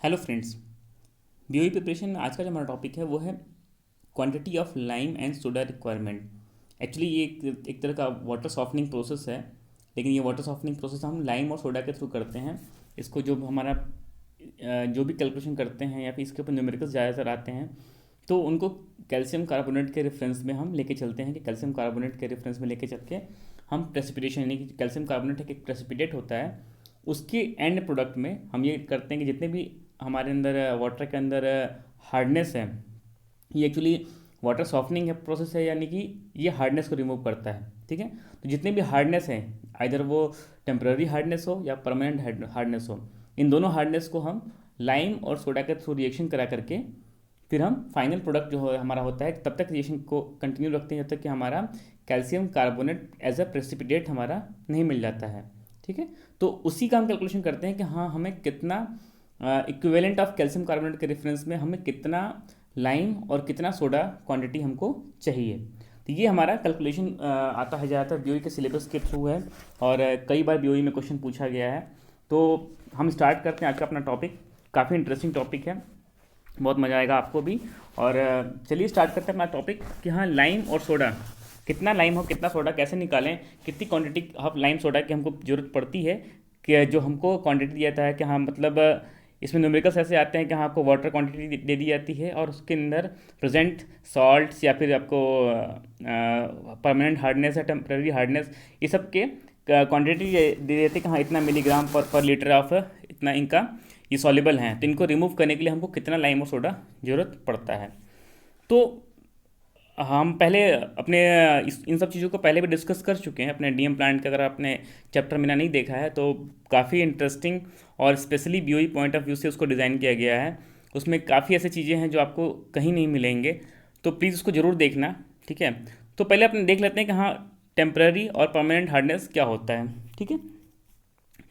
Hello friends. BOE preparation में आज का जो हमारा टॉपिक है वो है quantity of lime and soda requirement. Actually ये एक तरह का वाटर सॉफ्टनिंग प्रोसेस है, लेकिन ये वाटर सॉफ्टनिंग प्रोसेस हम लाइम और सोडा के थ्रू करते हैं। इसको जो हमारा जो भी कैलकुलेशन करते हैं या फिर इसके ऊपर न्यूमेरिकल्स ज़्यादातर आते हैं तो उनको कैल्शियम कार्बोनेट के रेफरेंस में हम लेके चलते हैं कि कैल्शियम कार्बोनेट के रेफरेंस में लेके चल के हम प्रेसिपिटेशन यानी कि कैल्शियम कार्बोनेट एक प्रेसिपिटेट होता है, उसके एंड प्रोडक्ट में हम ये करते हैं कि जितने भी हमारे अंदर वाटर के अंदर हार्डनेस है, ये एक्चुअली वाटर सॉफ्टनिंग है प्रोसेस है, यानी कि ये हार्डनेस को रिमूव करता है। ठीक है, तो जितने भी हार्डनेस हैं, आइदर वो टेम्पररी हार्डनेस हो या परमानेंट हार्डनेस हो, इन दोनों हार्डनेस को हम लाइम और सोडा के थ्रू रिएक्शन करा करके फिर हम फाइनल प्रोडक्ट जो हमारा होता है तब तक रिएक्शन को कंटिन्यू रखते हैं जब तक कि हमारा calcium carbonate as a precipitate हमारा नहीं मिल जाता है। ठीक है, तो उसी का हम कैलकुलेशन करते हैं कि हाँ हमें कितना इक्विवेलेंट ऑफ कैल्शियम कार्बोनेट के रेफरेंस में हमें कितना लाइम और कितना सोडा क्वांटिटी हमको चाहिए। तो ये हमारा कैलकुलेशन आता है ज़्यादातर बीओई के सिलेबस के थ्रू है, और कई बार बीओई में क्वेश्चन पूछा गया है। तो हम स्टार्ट करते हैं आज का अपना टॉपिक। काफ़ी इंटरेस्टिंग टॉपिक है, बहुत मज़ा आएगा आपको भी। और चलिए स्टार्ट करते हैं अपना टॉपिक कि हाँ लाइम और सोडा, कितना लाइम हो कितना सोडा कैसे निकालें, कितनी क्वांटिटी ऑफ लाइम सोडा की हमको ज़रूरत पड़ती है, कि जो हमको क्वांटिटी दिया जाता है कि हाँ मतलब इसमें न्यूमेरिकल्स ऐसे आते हैं कि हाँ आपको वाटर क्वांटिटी दे दी जाती है और उसके अंदर प्रेजेंट सॉल्ट्स या फिर आपको परमानेंट हार्डनेस या टेम्पररी हार्डनेस, ये सब के क्वांटिटी दे देते हैं कि हाँ इतना मिलीग्राम पर लीटर ऑफ इतना इनका ये सॉल्युबल हैं। तो इनको रिमूव करने के लिए हमको कितना लाइम और सोडा ज़रूरत पड़ता है। तो हम पहले अपने इन सब चीज़ों को पहले भी डिस्कस कर चुके हैं अपने डीएम प्लांट का। अगर आपने चैप्टर मेरा नहीं देखा है तो काफ़ी इंटरेस्टिंग और specially BOE point of view से उसको डिज़ाइन किया गया है। उसमें काफ़ी ऐसी चीज़ें हैं जो आपको कहीं नहीं मिलेंगे, तो प्लीज़ उसको ज़रूर देखना। ठीक है, तो पहले अपने देख लेते हैं कि हाँ टेम्पररी और परमानेंट हार्डनेस क्या होता है। ठीक है,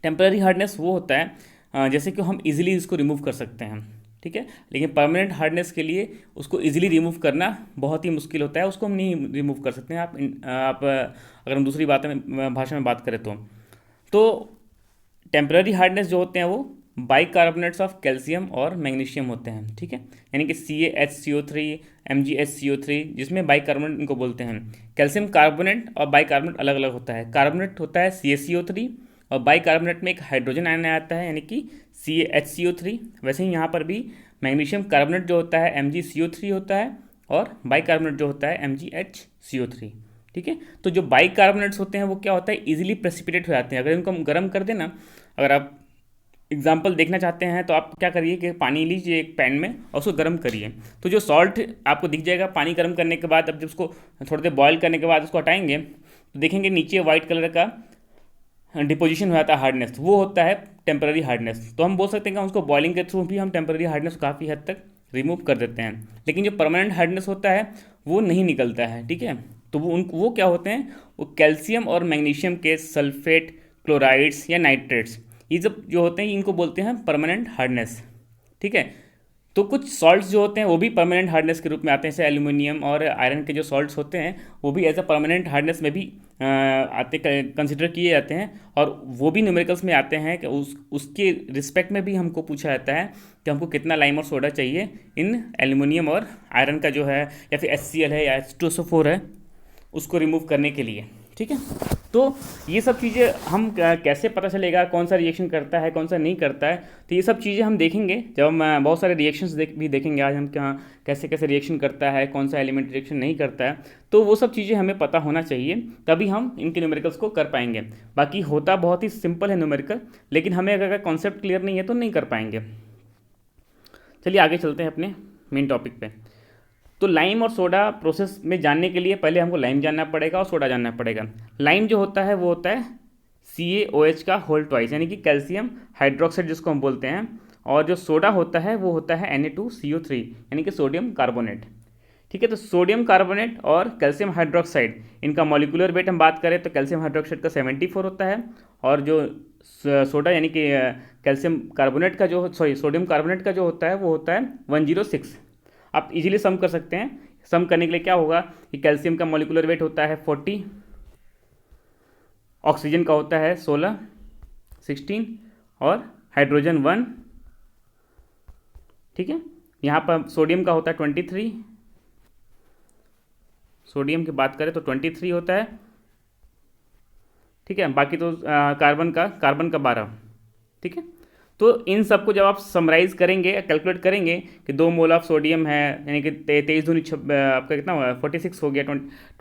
टेम्पररी हार्डनेस वो होता है जैसे कि हम इजीली इसको रिमूव कर सकते हैं। ठीक है, लेकिन परमानेंट हार्डनेस के लिए उसको इजीली रिमूव करना बहुत ही मुश्किल होता है, उसको हम नहीं रिमूव कर सकते हैं। आप अगर हम दूसरी बात में भाषा में बात करें तो टेम्पररी हार्डनेस जो होते हैं वो बाइकार्बोनेट्स ऑफ कैल्शियम और मैग्नीशियम होते हैं। ठीक है, यानी कि CaHCO3 MgHCO3, जिसमें बाइकार्बोनेट इनको बोलते हैं। कैल्शियम कार्बोनेट और बाइकार्बोनेट अलग अलग होता है। कार्बोनेट होता है CaCO3 और बाइकार्बोनेट में एक हाइड्रोजन आयन आता है यानी कि CaHCO3। वैसे ही यहाँ पर भी मैग्नीशियम कार्बोनेट जो होता है MgCO3 होता है और बाइकार्बोनेट जो होता है MgHCO3। ठीक है, तो जो बाइकार्बोनेट्स होते हैं वो क्या होता है, इजीली प्रेसिपिटेट हो जाते हैं। अगर इनको हम गर्म कर देना, अगर आप एग्जाम्पल देखना चाहते हैं तो आप क्या करिए कि पानी लीजिए एक पैन में और उसको गर्म करिए, तो जो सॉल्ट आपको दिख जाएगा पानी गर्म करने के बाद, अब जब उसको थोड़ी देर बॉयल करने के बाद उसको हटाएंगे तो देखेंगे नीचे वाइट कलर का डिपोजिशन हो जाता है हार्डनेस, वो होता है टेम्पररी हार्डनेस। तो हम बोल सकते हैं कि उसको बॉइलिंग के थ्रू भी हम टेम्पररी हार्डनेस काफ़ी हद तक रिमूव कर देते हैं। लेकिन जो परमानेंट हार्डनेस होता है वो नहीं निकलता है। ठीक है, तो वो क्या होते हैं, वो कैल्शियम और मैग्नीशियम के सल्फेट, क्लोराइड्स या नाइट्रेट्स, ये सब जो होते हैं इनको बोलते हैं परमानेंट हार्डनेस। ठीक है, तो कुछ सॉल्ट्स जो होते हैं वो भी परमानेंट हार्डनेस के रूप में आते हैं, जैसे एल्यूमिनियम और आयरन के जो सॉल्ट्स होते हैं वो भी एज अ परमानेंट हार्डनेस में भी आते कंसिडर किए जाते हैं। और वो भी न्यूमेरिकल्स में आते हैं कि उसके रिस्पेक्ट में भी हमको पूछा जाता है कि हमको कितना लाइम और सोडा चाहिए इन एल्यूमिनियम और आयरन का जो है, या फिर HCl है या H2SO4 है, उसको रिमूव करने के लिए। ठीक है, तो ये सब चीज़ें हम कैसे पता चलेगा कौन सा रिएक्शन करता है कौन सा नहीं करता है, तो ये सब चीज़ें हम देखेंगे जब हम बहुत सारे रिएक्शंस भी देखेंगे आज हम, क्या कैसे कैसे रिएक्शन करता है, कौन सा एलिमेंट रिएक्शन नहीं करता है। तो वो सब चीज़ें हमें पता होना चाहिए, तभी हम इनके न्यूमेरिकल्स को कर पाएंगे। बाकी होता बहुत ही सिंपल है न्यूमेरिकल, लेकिन हमें अगर कॉन्सेप्ट क्लियर नहीं है तो नहीं कर पाएंगे। चलिए आगे चलते हैं अपने मेन टॉपिक पे। तो लाइम और सोडा प्रोसेस में जानने के लिए पहले हमको लाइम जानना पड़ेगा और सोडा जानना पड़ेगा। लाइम जो होता है वो होता है CaOH का होल ट्वाइस, यानी कि कैल्शियम हाइड्रोक्साइड जिसको हम बोलते हैं। और जो सोडा होता है वो होता है Na2CO3, यानी कि सोडियम कार्बोनेट। ठीक है, तो सोडियम कार्बोनेट और कैल्शियम हाइड्रोक्साइड, इनका मॉलिक्यूलर वेट हम बात करें तो कैल्शियम हाइड्रोक्साइड का 74 होता है, और जो सोडा यानी कि कैल्शियम कार्बोनेट का जो सोडियम कार्बोनेट का जो होता है वो होता है 106। आप इजीली सम कर सकते हैं। सम करने के लिए क्या होगा कि कैल्शियम का मॉलिक्यूलर वेट होता है 40, ऑक्सीजन का होता है 16 16, और हाइड्रोजन 1 ठीक है। यहाँ पर सोडियम का होता है 23, सोडियम की बात करें तो 23 होता है, ठीक है। बाकी तो कार्बन का 12, ठीक है। तो इन सबको जब आप समराइज करेंगे, कैलकुलेट करेंगे कि 2 मोल ऑफ सोडियम है, यानी कि 23 दूनी आपका कितना हुआ, 46 हो गया,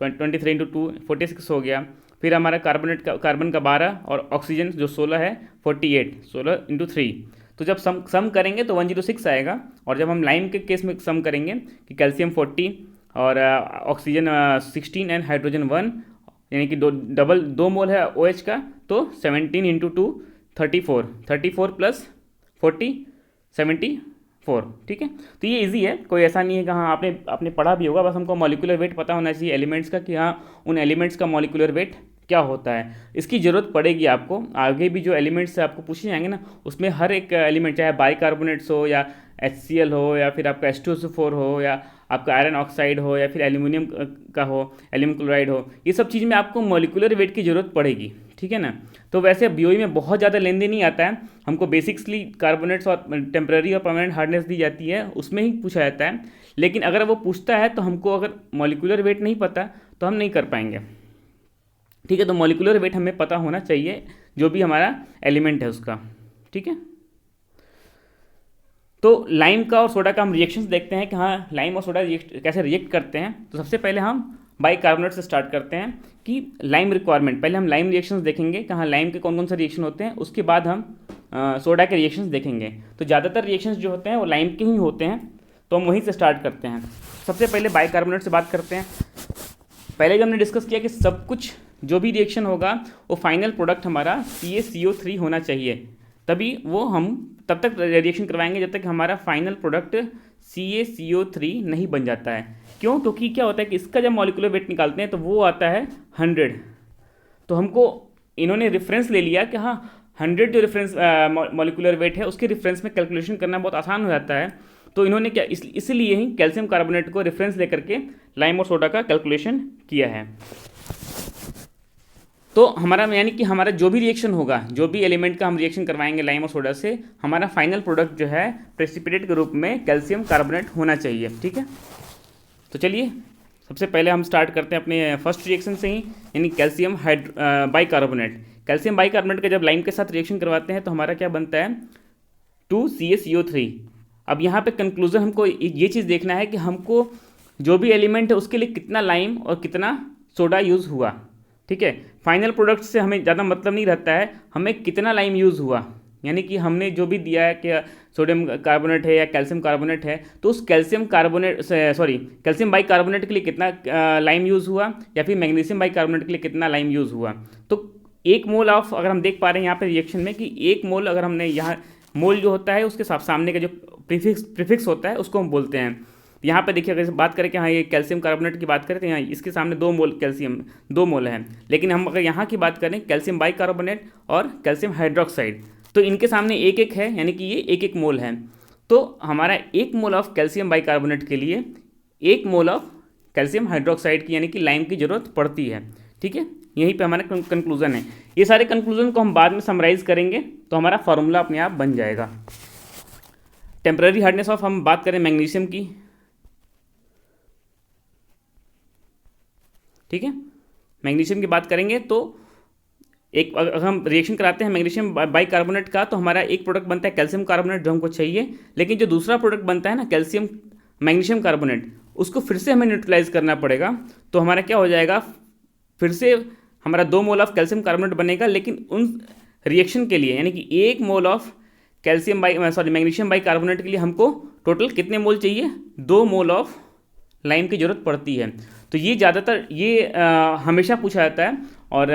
23 इंटू 2 46 हो गया। फिर हमारा कार्बन का 12 और ऑक्सीजन जो 16 है 48, 16 इंटू 3। तो जब सम करेंगे तो 106 आएगा। और जब हम लाइम के केस में सम करेंगे कि कैल्शियम 40 और ऑक्सीजन 16 एंड हाइड्रोजन 1, यानी कि दो मोल है OH का, तो 17 इंटू 2 34 प्लस 40 74, ठीक है। तो ये इजी है, कोई ऐसा नहीं है कि हाँ आपने पढ़ा भी होगा, बस हमको मॉलिक्यूलर वेट पता होना चाहिए एलिमेंट्स का कि हाँ उन एलिमेंट्स का मॉलिक्यूलर वेट क्या होता है। इसकी ज़रूरत पड़ेगी आपको आगे भी, जो एलिमेंट्स आपको पूछे जाएंगे ना, उसमें हर एक एलिमेंट, चाहे बाइकार्बोनेट्स हो या HCl हो या फिर आपका H2SO4 हो या आपका आयरन ऑक्साइड हो या फिर एल्यूमिनियम का हो, एल्यूमिनियम क्लोराइड हो, ये सब चीज़ में आपको मॉलिक्यूलर वेट की ज़रूरत पड़ेगी, ठीक है ना। तो वैसे BOE में बहुत ज़्यादा लेन देन नहीं आता है, हमको बेसिक्सली कार्बोनेट्स और टेम्पररी और परमानेंट हार्डनेस दी जाती है, उसमें ही पूछा जाता है। लेकिन अगर वो पूछता है तो हमको अगर मॉलिक्यूलर वेट नहीं पता तो हम नहीं कर पाएंगे, ठीक है। तो मॉलिक्यूलर वेट हमें पता होना चाहिए जो भी हमारा एलिमेंट है उसका, ठीक है। तो लाइम का और सोडा का हम रिएक्शंस देखते हैं कि हाँ लाइम और सोडा कैसे रिएक्ट करते हैं। तो सबसे पहले हम बाइकार्बोनेट से स्टार्ट करते हैं कि लाइम रिक्वायरमेंट, पहले हम लाइम रिएक्शंस देखेंगे कि हाँ लाइम के कौन कौन से रिएक्शन होते हैं, उसके बाद हम सोडा के रिएक्शंस देखेंगे। तो ज़्यादातर रिएक्शंस जो होते हैं वो लाइम के ही होते हैं, तो हम वहीं से स्टार्ट करते हैं। सबसे पहले बाइकार्बोनेट से बात करते हैं। पहले जो हमने डिस्कस किया कि सब कुछ जो भी रिएक्शन होगा वो फाइनल प्रोडक्ट हमारा CaCO3 होना चाहिए, तभी वो हम तब तक रिएक्शन करवाएंगे जब तक हमारा फाइनल प्रोडक्ट CaCO3 नहीं बन जाता है। क्यों? क्योंकि क्या होता है कि इसका जब मॉलिक्यूलर वेट निकालते हैं तो वो आता है 100। तो हमको इन्होंने रेफरेंस ले लिया कि हाँ 100 जो रेफरेंस मॉलिक्यूलर वेट है उसके रेफरेंस में कैलकुलेशन करना बहुत आसान हो जाता है। तो इन्होंने क्या इसीलिए ही कैल्शियम कार्बोनेट को रेफरेंस लेकर के लाइम और सोडा का कैलकुलेशन किया है। तो हमारा यानी कि हमारा जो भी रिएक्शन होगा, जो भी एलिमेंट का हम रिएक्शन करवाएंगे लाइम और सोडा से, हमारा फाइनल प्रोडक्ट जो है प्रेसिपिटेट के रूप में कैल्शियम कार्बोनेट होना चाहिए, ठीक है। तो चलिए सबसे पहले हम स्टार्ट करते हैं अपने फर्स्ट रिएक्शन से ही, यानी कैल्शियम बाइकार्बोनेट। कैल्शियम बाइकार्बोनेट का जब लाइम के साथ रिएक्शन करवाते हैं तो हमारा क्या बनता है 2CaCO3। अब यहाँ पे कंक्लूजन हमको ये चीज़ देखना है कि हमको जो भी एलिमेंट है उसके लिए कितना लाइम और कितना सोडा यूज़ हुआ, ठीक है। फाइनल प्रोडक्ट से हमें ज़्यादा मतलब नहीं रहता है, हमें कितना लाइम यूज़ हुआ, यानी कि हमने जो भी दिया है कि सोडियम कार्बोनेट है या कैल्शियम कार्बोनेट है, तो उस कैल्शियम बाइकार्बोनेट के लिए कितना लाइम यूज़ हुआ या फिर मैग्नीशियम बाइकार्बोनेट के लिए कितना लाइम यूज़ हुआ। तो 1 मोल ऑफ, अगर हम देख पा रहे हैं यहाँ पे रिएक्शन में कि 1 मोल, अगर हमने यहाँ मोल जो होता है उसके सामने का जो प्रीफिक्स होता है उसको हम बोलते हैं। यहाँ पे देखिए अगर बात करें कि हाँ ये कैल्शियम कार्बोनेट की बात करें तो यहाँ इसके सामने 2 मोल कैल्शियम 2 मोल है। लेकिन हम अगर यहाँ की बात करें कैल्शियम बाइकार्बोनेट और कैल्शियम हाइड्रोक्साइड, तो इनके सामने 1-1 है, यानी कि ये 1-1 मोल है। तो हमारा 1 मोल ऑफ कैल्शियम बाइकार्बोनेट के लिए 1 मोल ऑफ कैल्शियम हाइड्रोक्साइड की, यानी कि लाइम की ज़रूरत पड़ती है, ठीक है। यहीं पे हमारा कंक्लूजन है। ये सारे कंक्लूजन को हम बाद में समराइज करेंगे तो हमारा फार्मूला अपने आप बन जाएगा। टेम्पररी हार्डनेस ऑफ हम बात करें मैग्नीशियम की, ठीक है। मैग्नीशियम की बात करेंगे तो एक अगर हम रिएक्शन कराते हैं मैग्नीशियम बाइकार्बोनेट का तो हमारा एक प्रोडक्ट बनता है कैल्शियम कार्बोनेट जो हमको चाहिए, लेकिन जो दूसरा प्रोडक्ट बनता है ना कैल्शियम मैग्नीशियम कार्बोनेट, उसको फिर से हमें न्यूट्रलाइज करना पड़ेगा। तो हमारा क्या हो जाएगा, फिर से हमारा 2 मोल ऑफ कैल्शियम कार्बोनेट बनेगा, लेकिन उन रिएक्शन के लिए यानी कि 1 मोल ऑफ मैग्नीशियम बाइकार्बोनेट के लिए हमको टोटल कितने मोल चाहिए, 2 मोल ऑफ लाइम की ज़रूरत पड़ती है। तो ये ज़्यादातर हमेशा पूछा जाता है और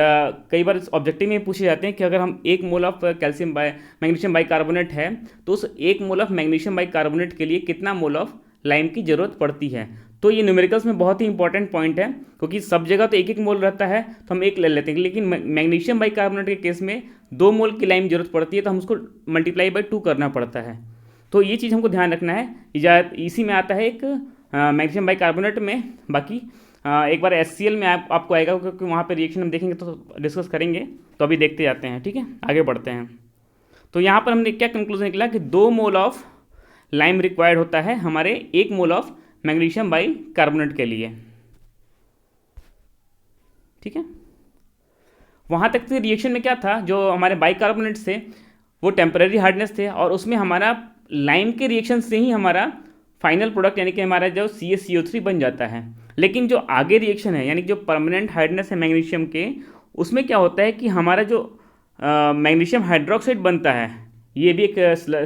कई बार ऑब्जेक्टिव में पूछे जाते हैं कि अगर हम 1 मोल ऑफ मैग्नीशियम बाइकार्बोनेट है तो उस 1 मोल ऑफ मैग्नीशियम बाइकार्बोनेट के लिए कितना मोल ऑफ लाइम की ज़रूरत पड़ती है। तो ये न्यूमेरिकल्स में बहुत ही इंपॉर्टेंट पॉइंट है, क्योंकि सब जगह तो 1-1 मोल रहता है तो हम 1 ले लेते हैं, लेकिन मैग्नीशियम बाइकार्बोनेट के केस में 2 मोल की लाइम ज़रूरत पड़ती है तो हम उसको मल्टीप्लाई बाई 2 करना पड़ता है। तो ये चीज़ हमको ध्यान रखना है। इसी में आता है एक मैग्नीशियम बाइकार्बोनेट में। बाकी एक बार HCl में आपको आएगा, क्योंकि वहाँ पे रिएक्शन हम देखेंगे तो डिस्कस करेंगे, तो अभी देखते जाते हैं, ठीक है, आगे बढ़ते हैं। तो यहाँ पर हमने क्या कंक्लूजन निकला कि 2 मोल ऑफ लाइम रिक्वायर्ड होता है हमारे 1 mole of magnesium by carbonate के लिए। ठीक है, वहाँ तक के रिएक्शन में क्या था, जो हमारे बाइकार्बोनेट्स थे वो टेम्पररी हार्डनेस थे, और उसमें हमारा लाइम के रिएक्शन से ही हमारा फाइनल प्रोडक्ट यानी कि हमारा जो CaCO3 बन जाता है। लेकिन जो आगे रिएक्शन है यानी कि जो परमानेंट हार्डनेस है मैग्नीशियम के, उसमें क्या होता है कि हमारा जो मैग्नीशियम हाइड्रोक्साइड बनता है, ये भी एक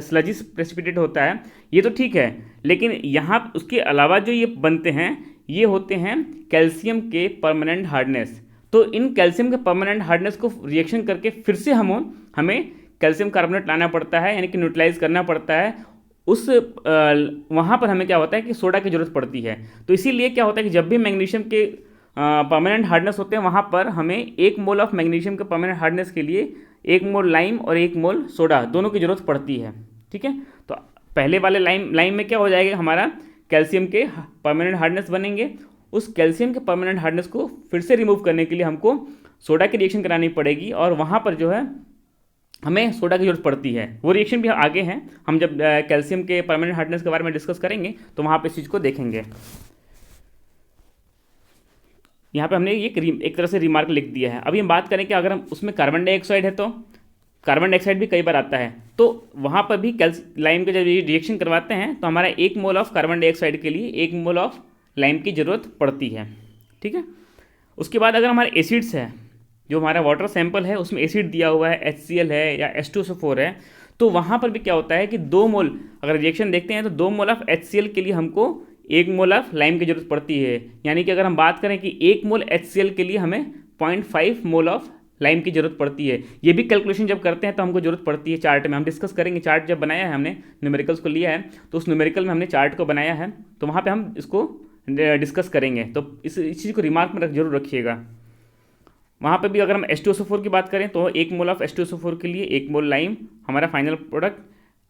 स्लजी प्रेसिपिटेट होता है, ये तो ठीक है, लेकिन यहाँ उसके अलावा जो ये बनते हैं ये होते हैं कैल्शियम के परमानेंट हार्डनेस। तो इन कैल्शियम के परमानेंट हार्डनेस को रिएक्शन करके फिर से हमें कैल्शियम कार्बोनेट लाना पड़ता है, यानी कि न्यूट्रलाइज करना पड़ता है। उस वहाँ पर हमें क्या होता है कि सोडा की ज़रूरत पड़ती है। तो इसीलिए क्या होता है कि जब भी मैग्नीशियम के परमानेंट हार्डनेस होते हैं, वहाँ पर हमें 1 मोल ऑफ मैग्नीशियम के परमानेंट हार्डनेस के लिए 1 मोल लाइम और 1 मोल सोडा दोनों की ज़रूरत पड़ती है। ठीक है, तो पहले वाले लाइम में क्या हो जाएगा, हमारा कैल्शियम के परमानेंट हार्डनेस बनेंगे। उस कैल्शियम के परमानेंट हार्डनेस को फिर से रिमूव करने के लिए हमको सोडा की रिएक्शन करानी पड़ेगी, और वहाँ पर जो है हमें सोडा की जरूरत पड़ती है। वो रिएक्शन भी आगे हैं, हम जब कैल्शियम के परमानेंट हार्डनेस के बारे में डिस्कस करेंगे तो वहाँ पे इस चीज़ को देखेंगे। यहाँ पे हमने एक तरह से रिमार्क लिख दिया है। अभी हम बात करें कि अगर हम उसमें कार्बन डाइऑक्साइड है तो कार्बन डाइऑक्साइड भी कई बार आता है, तो वहाँ पर भी लाइम के जब रिएक्शन करवाते हैं तो हमारा 1 मोल ऑफ कार्बन डाइऑक्साइड के लिए 1 मोल ऑफ लाइम की ज़रूरत पड़ती है। ठीक है, उसके बाद अगर हमारे एसिड्स है, जो हमारा वाटर सैंपल है उसमें एसिड दिया हुआ है, HCl है या H2SO4 है, तो वहाँ पर भी क्या होता है कि 2 मोल, अगर रिएक्शन देखते हैं तो 2 मोल ऑफ HCl के लिए हमको 1 मोल ऑफ लाइम की जरूरत पड़ती है। यानी कि अगर हम बात करें कि 1 मोल HCl के लिए हमें 0.5 मोल ऑफ लाइम की जरूरत पड़ती है। ये भी कैलकुलेशन जब करते हैं तो हमको जरूरत पड़ती है। चार्ट में हम डिस्कस करेंगे, चार्ट जब बनाया है हमने, न्यूमेरिकल्स को लिया है, तो उस न्यूमेरिकल में हमने चार्ट को बनाया है, तो वहाँ पर हम इसको डिस्कस करेंगे। तो इस चीज़ को रिमार्क में जरूर रखिएगा। वहाँ पे भी अगर हम H2SO4 की बात करें तो 1 मोल ऑफ H2SO4 के लिए 1 मोल लाइम, हमारा फाइनल प्रोडक्ट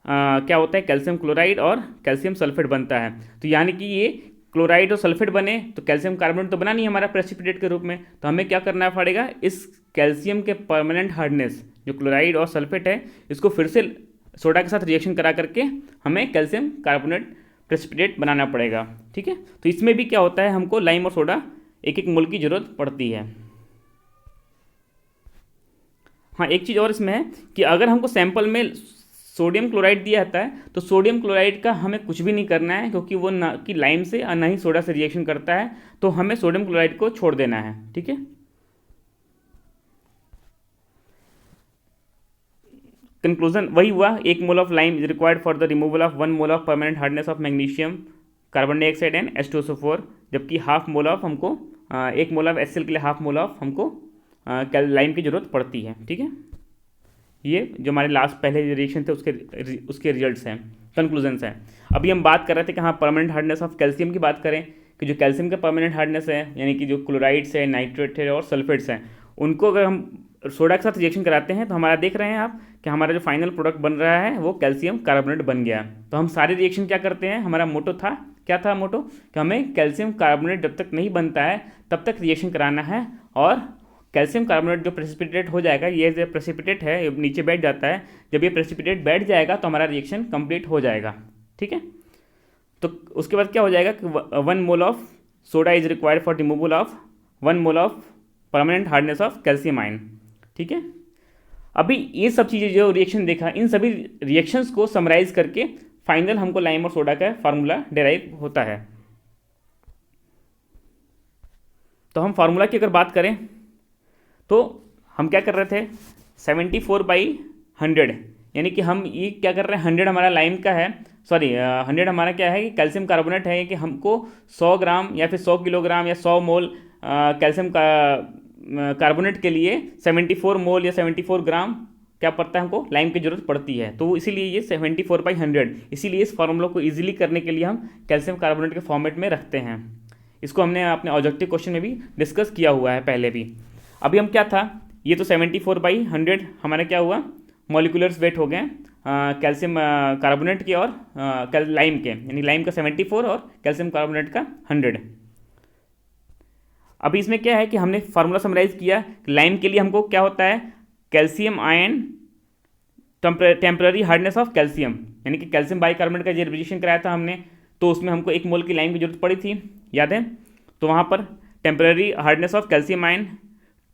क्या होता है, कैल्शियम क्लोराइड और कैल्शियम सल्फेट बनता है। तो यानी कि ये क्लोराइड और सल्फेट बने तो कैल्शियम कार्बोनेट तो बना नहीं हमारा प्रेसिपिटेट के रूप में, तो हमें क्या करना पड़ेगा, इस कैल्शियम के परमानेंट हार्डनेस जो क्लोराइड और सल्फेट है, इसको फिर से सोडा के साथ रिएक्शन करा करके हमें कैल्शियम कार्बोनेट प्रेसिपिटेट बनाना पड़ेगा। ठीक है, तो इसमें भी क्या होता है, हमको लाइम और सोडा 1-1 मोल की ज़रूरत पड़ती है। हाँ, एक चीज़ और इसमें है कि अगर हमको सैंपल में सोडियम क्लोराइड दिया जाता है तो सोडियम क्लोराइड का हमें कुछ भी नहीं करना है, क्योंकि वो ना कि लाइम से और ना ही सोडा से रिएक्शन करता है, तो हमें सोडियम क्लोराइड को छोड़ देना है। ठीक है, कंक्लूजन वही हुआ, 1 mole of lime is required for the removal of 1 mole of permanent hardness of magnesium carbon dioxide and H2SO4, जबकि हाफ मोल ऑफ हमको 1 मोल ऑफ HCl के लिए हाफ मोल ऑफ हमको लाइम की ज़रूरत पड़ती है। ठीक है, ये जो हमारे लास्ट पहले रिएक्शन थे उसके रिजल्ट्स हैं, कंक्लूजन्स हैं। अभी हम बात कर रहे थे कि हाँ परमानेंट हार्डनेस ऑफ कैल्शियम की बात करें कि जो कैल्शियम का परमानेंट हार्डनेस है, यानी कि जो क्लोराइड्स है, नाइट्रेट है और सल्फेट्स हैं, उनको अगर हम सोडा के साथ रिएक्शन कराते हैं तो हमारा देख रहे हैं आप कि हमारा जो फाइनल प्रोडक्ट बन रहा है वो कैल्शियम कार्बोनेट बन गया। तो हम सारे रिएक्शन क्या करते हैं, हमारा मोटो था, क्या था मोटो, कि हमें कैल्शियम कार्बोनेट जब तक नहीं बनता है तब तक रिएक्शन कराना है, और कैल्शियम कार्बोनेट जो प्रेसिपिटेट हो जाएगा, ये जो प्रेसिपिटेट है ये नीचे बैठ जाता है, जब ये प्रेसिपिटेट बैठ जाएगा तो हमारा रिएक्शन कंप्लीट हो जाएगा। ठीक है, तो उसके बाद क्या हो जाएगा कि 1 mole of soda is required for removal of 1 mole of permanent hardness of calcium ion. ठीक है, अभी ये सब चीज़ें जो रिएक्शन देखा, इन सभी रिएक्शंस को समराइज करके फाइनल हमको लाइम और सोडा का फार्मूला डेराइव होता है। तो हम फार्मूला की अगर बात करें तो हम क्या कर रहे थे, 74/100, यानी कि हम ये क्या कर रहे हैं, 100 हमारा लाइम का है, सॉरी 100 हमारा क्या है कि कैल्शियम कार्बोनेट है, कि हमको 100 ग्राम या फिर 100 किलोग्राम या 100 मोल कैल्शियम का कार्बोनेट के लिए 74 मोल या 74 ग्राम क्या पड़ता है, हमको लाइम की जरूरत पड़ती है। तो इसीलिए ये 74/100, इसीलिए इस फार्मूला को ईजिली करने के लिए हम कैल्शियम कार्बोनेट के फॉर्मेट में रखते हैं। इसको हमने अपने ऑब्जेक्टिव क्वेश्चन में भी डिस्कस किया हुआ है पहले भी। अभी हम क्या था, ये तो 74/100 हमारा क्या हुआ, मॉलिकुलर्स वेट हो गए कैल्शियम कार्बोनेट के और लाइम के, यानी लाइम का 74 और कैल्शियम कार्बोनेट का 100। अभी इसमें क्या है कि हमने फार्मूला समराइज किया, लाइम के लिए हमको क्या होता है, calcium ion temporary hardness of calcium, यानी कि कैल्शियम बाइकार्बोनेट का जो रिविजन कराया था हमने, तो उसमें हमको 1 मोल की लाइम की जरूरत पड़ी थी, याद है। तो वहाँ पर temporary hardness of calcium ion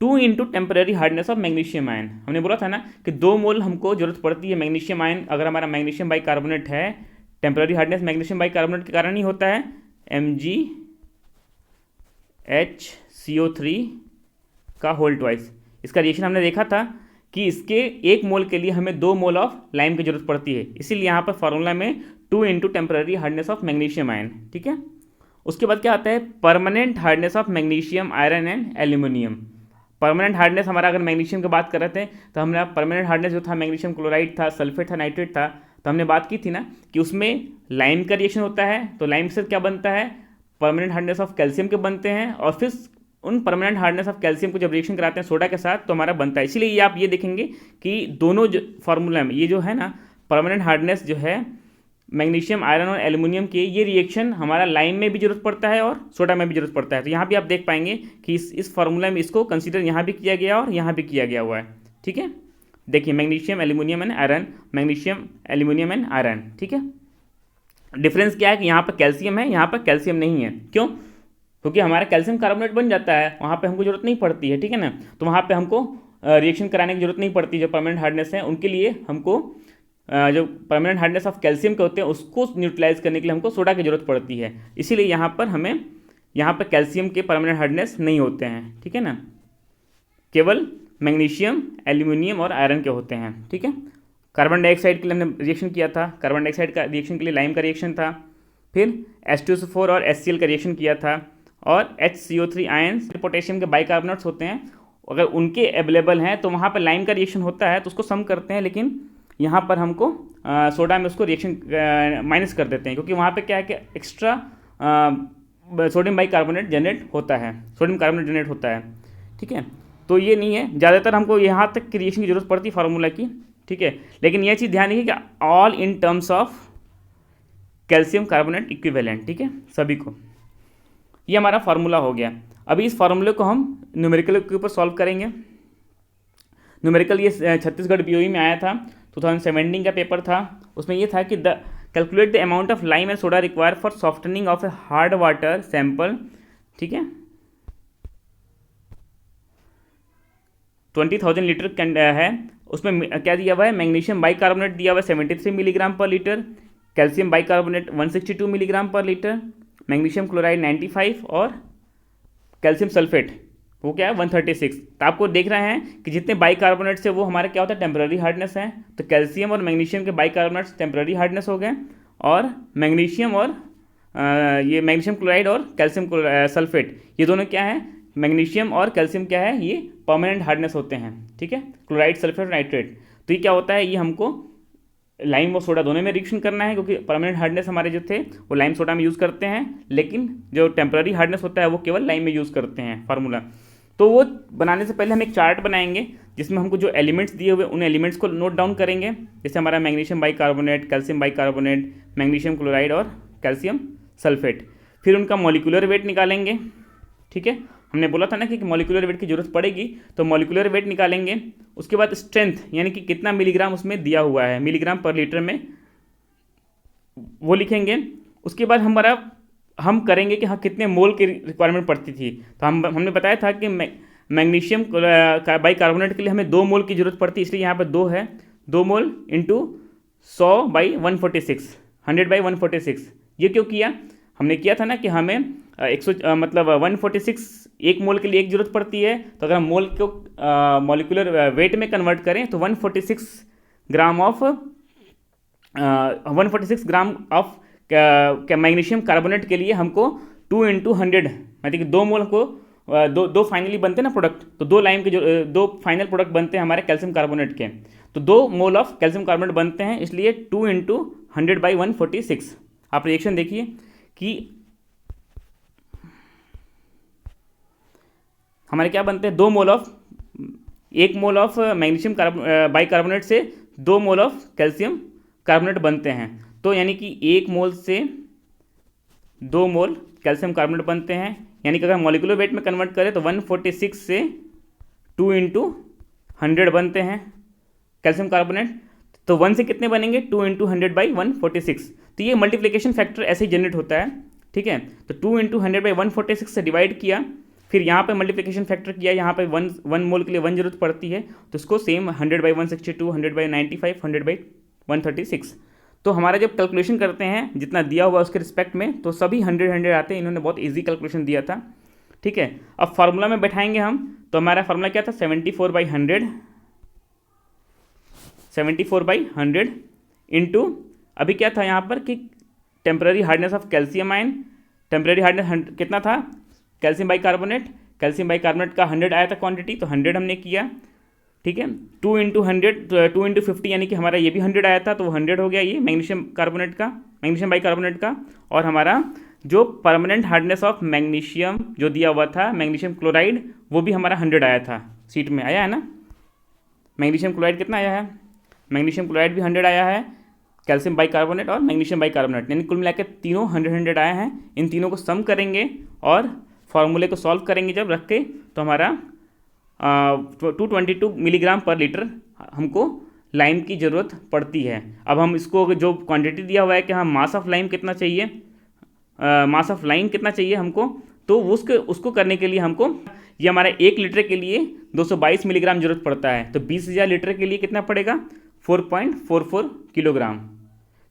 2 into temporary hardness of magnesium ion, हमने बोला था ना कि 2 मोल हमको जरूरत पड़ती है मैग्नीशियम आयन, अगर हमारा मैग्नीशियम बाइकार्बोनेट है, टेम्पररी हार्डनेस मैग्नीशियम बाइकार्बोनेट के कारण ही होता है, MgHCO3 का होल ट्वाइस। इसका रिएक्शन हमने देखा था कि इसके 1 मोल के लिए हमें 2 मोल ऑफ लाइम की जरूरत पड़ती है, इसीलिए यहाँ पर फॉर्मूला में 2 into temporary hardness of magnesium ion, ठीक है। उसके बाद क्या आता है, permanent hardness of magnesium iron and aluminium. Permanent hardness हमारा, अगर मैग्नीशियम की बात कर रहे थे तो हमारा परमानेंट हार्डनेस जो था, मैग्नीशियम क्लोराइड था, सल्फेट था, नाइट्रेट था, तो हमने बात की थी ना कि उसमें लाइम का रिएक्शन होता है, तो लाइम से क्या बनता है, परमानेंट हार्डनेस ऑफ कैल्शियम के बनते हैं, और फिर उन परमानेंट हार्डनेस ऑफ कैल्शियम को जब रिएक्शन कराते हैं सोडा के साथ तो हमारा बनता है। इसीलिए ये आप ये देखेंगे कि दोनों जो फार्मूला में ये जो है ना, परमानेंट हार्डनेस जो है मैग्नीशियम आयरन और एल्यूमिनियम के, ये रिएक्शन हमारा लाइम में भी जरूरत पड़ता है और सोडा में भी जरूरत पड़ता है। तो यहाँ भी आप देख पाएंगे कि इस फार्मूला में इसको कंसीडर यहाँ भी किया गया और यहाँ भी किया गया हुआ है, ठीक है। देखिए magnesium aluminium and iron, magnesium aluminium and iron, ठीक है। डिफरेंस क्या है कि यहाँ पर कैल्शियम है, यहाँ पर कैल्शियम नहीं है, क्यों, क्योंकि हमारा कैल्शियम कार्बोनेट बन जाता है, वहाँ पे हमको जरूरत नहीं पड़ती है, ठीक है ना। तो वहाँ पे हमको रिएक्शन कराने की जरूरत नहीं पड़ती। जो परमानेंट हार्डनेस है उनके लिए हमको जो परमानेंट हार्डनेस ऑफ कैल्शियम के होते हैं उसको न्यूट्रलाइज करने के लिए हमको सोडा की जरूरत पड़ती है, इसीलिए यहाँ पर हमें यहाँ पर कैल्शियम के परमानेंट हार्डनेस नहीं होते हैं, ठीक है ना, केवल मैग्नीशियम एल्यूमिनियम और आयरन के होते हैं, ठीक है। कार्बन डाइऑक्साइड के लिए हमने रिएक्शन किया था, कार्बन डाइऑक्साइड का रिएक्शन के लिए लाइम का रिएक्शन था, फिर H2SO4 और HCl का रिएक्शन किया था, और HCO3 आयन्स पोटेशियम के बाइकार्बोनेट्स होते हैं, अगर उनके अवेलेबल हैं तो वहाँ पर लाइम का रिएक्शन होता है तो उसको सम करते हैं, लेकिन यहाँ पर हमको सोडा में उसको रिएक्शन माइनस कर देते हैं, क्योंकि वहाँ पे क्या है कि एक्स्ट्रा सोडियम बाइकार्बोनेट जनरेट होता है, सोडियम कार्बोनेट जनरेट होता है, ठीक है। तो ये नहीं है, ज़्यादातर हमको यहाँ तक की रिएक्शन की जरूरत पड़ती है फार्मूला की, ठीक है। लेकिन यह चीज़ ध्यान रखिए कि all in terms of calcium carbonate equivalent, ठीक है, सभी को। ये हमारा फार्मूला हो गया। अभी इस फार्मूले को हम न्यूमेरिकल के ऊपर सॉल्व करेंगे। न्यूमेरिकल ये छत्तीसगढ़ BOE में आया था, 2017 का पेपर था। उसमें ये था कि calculate the amount of lime and soda require for softening of a hard water sample, ठीक है, 20,000 लीटर है। उसमें क्या दिया हुआ है, मैग्नीशियम बाइकार्बोनेट दिया हुआ है 73 मिलीग्राम पर लीटर, कैल्शियम बाइकार्बोनेट 162 मिलीग्राम पर लीटर, मैग्नीशियम क्लोराइड 95 और कैल्शियम सल्फेट वो क्या है 136। तो आपको देख रहे हैं कि जितने बाइकार्बोनेट से वो हमारा क्या होता है, टेम्पररी हार्डनेस है। तो कैल्शियम और मैग्नीशियम के बाइकार्बोनेट्स टेम्पररी हार्डनेस हो गए, और मैग्नीशियम और ये मैग्नीशियम क्लोराइड और कैल्शियम सल्फेट ये दोनों क्या है, मैग्नीशियम और कैल्शियम क्या है, ये परमानेंट हार्डनेस होते हैं, ठीक है, क्लोराइड सल्फेट नाइट्रेट। तो ये क्या होता है, ये हमको लाइम और सोडा दोनों में रिएक्शन करना है, क्योंकि परमानेंट हार्डनेस हमारे जो थे वो लाइम सोडा में यूज़ करते हैं, लेकिन जो टेम्पररी हार्डनेस होता है वो केवल लाइम में यूज़ करते हैं फार्मूला। तो वो बनाने से पहले हम एक चार्ट बनाएंगे जिसमें हमको जो एलिमेंट्स दिए हुए उन एलिमेंट्स को नोट डाउन करेंगे, जैसे हमारा magnesium bicarbonate, calcium bicarbonate, magnesium chloride और कैल्शियम सल्फेट। फिर उनका मॉलिक्यूलर वेट निकालेंगे, ठीक है। हमने बोला था ना कि मॉलिक्यूलर वेट की जरूरत पड़ेगी, तो मॉलिक्यूलर वेट निकालेंगे। उसके बाद स्ट्रेंथ यानी कि कितना मिलीग्राम उसमें दिया हुआ है, मिलीग्राम पर लीटर में, वो लिखेंगे। उसके बाद हम करेंगे कि हाँ कितने मोल की रिक्वायरमेंट पड़ती थी। तो हमने बताया था कि मैग्नीशियम बाइकार्बोनेट के लिए हमें 2 मोल की जरूरत पड़ती है, इसलिए यहाँ पर 2 है, 2 मोल इंटू 100/146, 100/146। ये क्यों किया, हमने किया था ना कि हमें 146 1 मोल के लिए एक जरूरत पड़ती है। तो अगर हम मोल को मॉलिक्यूलर वेट में कन्वर्ट करें तो 146 ग्राम ऑफ मैग्नीशियम कार्बोनेट के लिए हमको 2 × 100 मतलब कि 2 मोल को दो फाइनली बनते हैं ना प्रोडक्ट, तो 2 लाइम के जो 2 फाइनल प्रोडक्ट बनते हैं हमारे कैल्शियम कार्बोनेट के, तो 2 मोल ऑफ कैल्शियम कार्बोनेट बनते हैं, इसलिए 2 × 100/146। आप रिएक्शन देखिए कि हमारे क्या बनते हैं, 2 mole of 1 mole of magnesium bicarbonate से 2 मोल ऑफ कैल्शियम कार्बोनेट बनते हैं। तो यानी कि 1 मोल से 2 मोल कैल्शियम कार्बोनेट बनते हैं, यानी कि अगर मॉलिक्यूलर वेट में कन्वर्ट करें तो 146 से 2 × 100 बनते हैं कैल्शियम कार्बोनेट। तो 1 से कितने बनेंगे, 2 इंटू 100/146। तो ये मल्टीप्लिकेशन फैक्टर ऐसे ही जनरेट होता है, ठीक है। तो 2 इंटू 100/146 से डिवाइड किया, फिर यहाँ पे मल्टीप्लिकेशन फैक्टर किया, यहाँ पे वन मोल के लिए 1 जरूरत पड़ती है, तो इसको सेम 100/162, 100/95, 100/136। तो हमारा जब कैलकुलेशन करते हैं जितना दिया हुआ उसके रिस्पेक्ट में, तो सभी 100 आते हैं। इन्होंने बहुत ईजी कैलकुलेशन दिया था, ठीक है। अब फार्मूला में बैठाएंगे हम, तो हमारा फार्मूला क्या था, 74/100 इंटू, अभी क्या था यहाँ पर कि temporary hardness of calcium ion, temporary hardness कितना था, कैल्शियम बाइकार्बोनेट, कैल्शियम बाइकार्बोनेट का 100 आया था क्वांटिटी, तो 100 हमने किया, ठीक है। 2 इंटू 50 यानी कि हमारा ये भी 100 आया था, तो वो 100 हो गया ये मैग्नीशियम कार्बोनेट का, मैग्नीशियम बाइकार्बोनेट का। और हमारा जो परमानेंट हार्डनेस ऑफ मैग्नीशियम जो दिया हुआ था, मैग्नीशियम क्लोराइड, वो भी हमारा 100 आया था, सीट में आया है ना। मैग्नीशियम क्लोराइड कितना आया है, मैग्नीशियम क्लोराइड भी 100 आया है, कैल्शियम बाइकार्बोनेट और मैग्नीशियम बाइकार्बोनेट, यानी कुल मिलाकर तीनों 100 आए हैं। इन तीनों को सम करेंगे और फार्मूले को सॉल्व करेंगे जब रख के, तो हमारा 222 मिलीग्राम पर लीटर हमको लाइम की ज़रूरत पड़ती है। अब हम इसको जो क्वांटिटी दिया हुआ है कि हाँ मास ऑफ लाइम कितना चाहिए, मास ऑफ लाइम कितना चाहिए हमको, तो उसको करने के लिए हमको ये हमारा 1 लीटर के लिए 222 मिलीग्राम जरूरत पड़ता है, तो 20,000 लीटर के लिए कितना पड़ेगा, 4.44 किलोग्राम।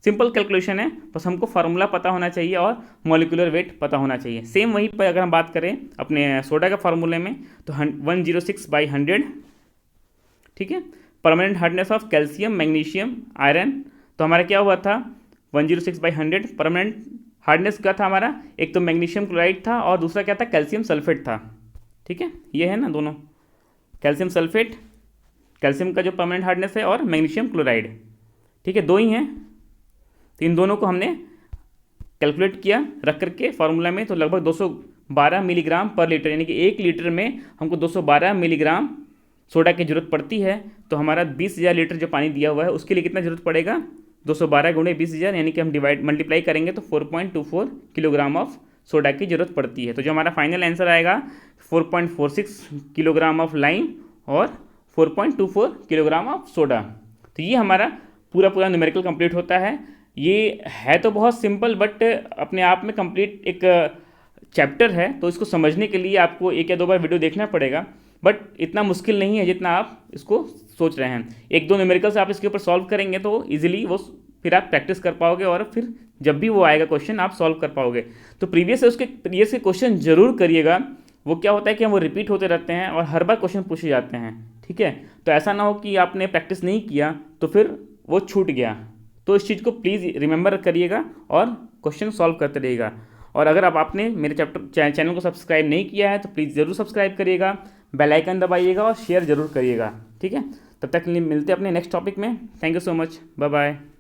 सिंपल कैलकुलेशन है, बस हमको फार्मूला पता होना चाहिए और मॉलिक्यूलर वेट पता होना चाहिए। सेम वहीं पर अगर हम बात करें अपने सोडा के फार्मूले में, तो 106/100, ठीक है। Permanent hardness of calcium, magnesium, iron, तो हमारा क्या हुआ था, 106/100 परमानेंट हार्डनेस का था हमारा, एक तो मैग्नीशियम क्लोराइड था और दूसरा क्या था, कैल्शियम सल्फेट था, ठीक है। ये है ना दोनों, कैल्शियम सल्फेट, कैल्शियम का जो परमानेंट हार्डनेस है, और मैग्नीशियम क्लोराइड, ठीक है, दो ही हैं। तो इन दोनों को हमने कैलकुलेट किया रख करके फार्मूला में, तो लगभग 212 मिलीग्राम पर लीटर, यानी कि 1 लीटर में हमको 212 मिलीग्राम सोडा की जरूरत पड़ती है। तो हमारा 20,000 लीटर जो पानी दिया हुआ है उसके लिए कितना जरूरत पड़ेगा, 212 गुणे 20,000, यानी कि हम मल्टीप्लाई करेंगे तो 4.24 किलोग्राम ऑफ सोडा की जरूरत पड़ती है। तो जो हमारा फाइनल आंसर आएगा 4.46 किलोग्राम ऑफ लाइम और 4.24 किलोग्राम ऑफ सोडा। तो ये हमारा पूरा न्यूमेरिकल कंप्लीट होता है। ये है तो बहुत सिंपल, बट अपने आप में कंप्लीट एक चैप्टर है, तो इसको समझने के लिए आपको 1 या 2 बार वीडियो देखना पड़ेगा, बट इतना मुश्किल नहीं है जितना आप इसको सोच रहे हैं। 1-2 न्यूमेरिकल्स आप इसके ऊपर सॉल्व करेंगे तो ईजिली वो फिर आप प्रैक्टिस कर पाओगे, और फिर जब भी वो आएगा क्वेश्चन आप सॉल्व कर पाओगे। तो प्रीवियस के क्वेश्चन जरूर करिएगा। वो क्या होता है कि वो रिपीट होते रहते हैं और हर बार क्वेश्चन पूछे जाते हैं, ठीक है। तो ऐसा ना हो कि आपने प्रैक्टिस नहीं किया तो फिर वो छूट गया। तो इस चीज़ को प्लीज़ रिमेंबर करिएगा और क्वेश्चन सॉल्व करते रहिएगा। और अगर आपने मेरे चैनल को सब्सक्राइब नहीं किया है तो प्लीज़ ज़रूर सब्सक्राइब करिएगा, बेल आइकन दबाइएगा और शेयर ज़रूर करिएगा, ठीक है। तब तक के लिए मिलते हैं अपने नेक्स्ट टॉपिक में। Thank you so much, bye bye.